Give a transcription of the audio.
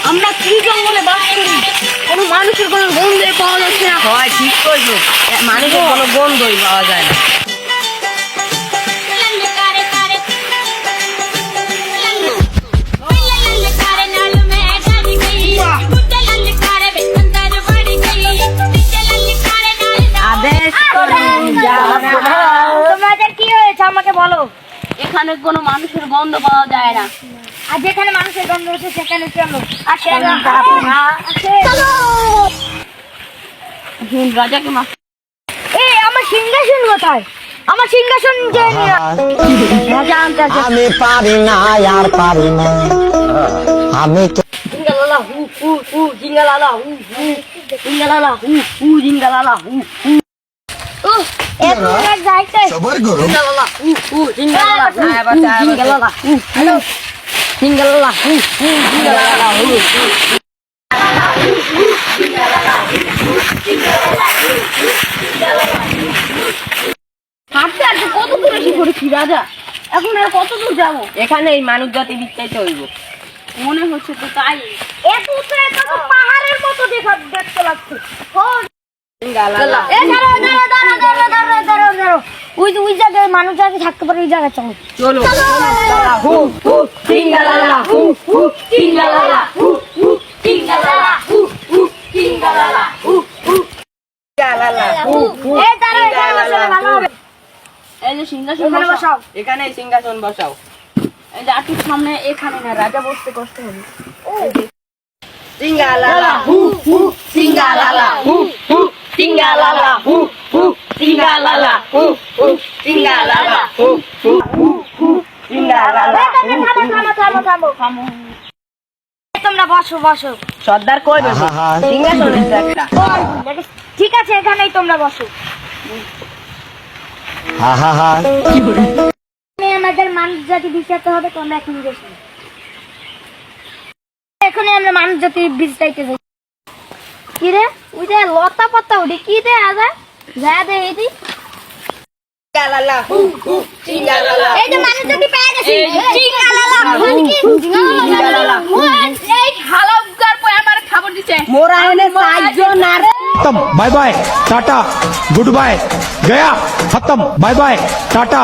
আমরা কি জঙ্গলে বাস করি, কোনো মানুষের কোনো গন্ধই পাওয়া যাচ্ছে না। হয় ঠিক কইছো, মানুষের কোনো গন্ধই পাওয়া যায় না। তোমাদের কি হয়েছে আমাকে বলো। এখানে কোনো মানুষের গন্ধ পাওয়া যায় না, আর যেখানে মানুষের গন্ধ হচ্ছে সেখানে চলো। রাজাকে মা, এই আমার সিংহাসন কোথায়? আমার সিংহাসন যে রাজা আনতে আসে। আমি পারি না আর পারি না আমি জিঙ্গালালা হু হু হু, জিঙ্গালালা হু হু, জিঙ্গালালা হু হু, জিঙ্গালালা হু হু। যাইতে সবার করো জিঙ্গালালা হু হু, জিঙ্গালালা হু হু, জিঙ্গালালা হু হু, জিঙ্গালালা হু হু, জিঙ্গালালা হু হু। হাঁটতে হাঁটতে কত দূর এসে পড়েছি রাজা, এখন আর কত দূর যাবো? এখানে এই মানুষ জাতি বিস্তারিত হইব মনে হচ্ছে তো তাই। এত উঁচু, এত তো পাহাড়ের মতো দেখতে লাগছে। ওই জায়গায় মানুষ যাকে থাকতে পারে, ওই জায়গায় চলো। চলো হু হু, জিঙ্গালালা হু হু, জিঙ্গালালা হু হু, জিঙ্গালালা হু হু, জিঙ্গালালা হু হু। এই দাঁড়াও, এখানে বসলে ভালো হবে। এই যে সিংহাসন বসাও, এখানে সিংহাসন বসাও। এই যে আটুর সামনে, এখানে না, রাজা বসতে কষ্ট হবে। সিঙ্গালালা হু হু, জিঙ্গালালা হু হু, জিঙ্গালালা হু হু, জিঙ্গালালা হু হু, জিঙ্গালালা হু হু হু, জিঙ্গালালা। থামো। তোমরা বসো বসো। সর্দার কই বসে? সিংহাসন এসে একটা। ঠিক আছে, এখানেই তোমরা বসো। হা হা হা আমাদের মানুষ জাতি বিচারতে হবে, তোমরা এখন বসো। এখনই আমরা মানুষ জাতি বিচাইতে যাই। কি রে, ওই যে লতা পাতা উঠে কি রে আজা যা দে এদি। সিঙ্গালালা হু হু, সিঙ্গালালা। এই যে মানুষ জাতি পেয়ে গেছি। জিঙ্গালালা মানে কি? জিঙ্গালালা। এই হালাউগার পয় আমার খবর দিছে। মোরা এনে চারজন আর खत्म bye bye tata good bye गया खत्म बाय बाय टाटा।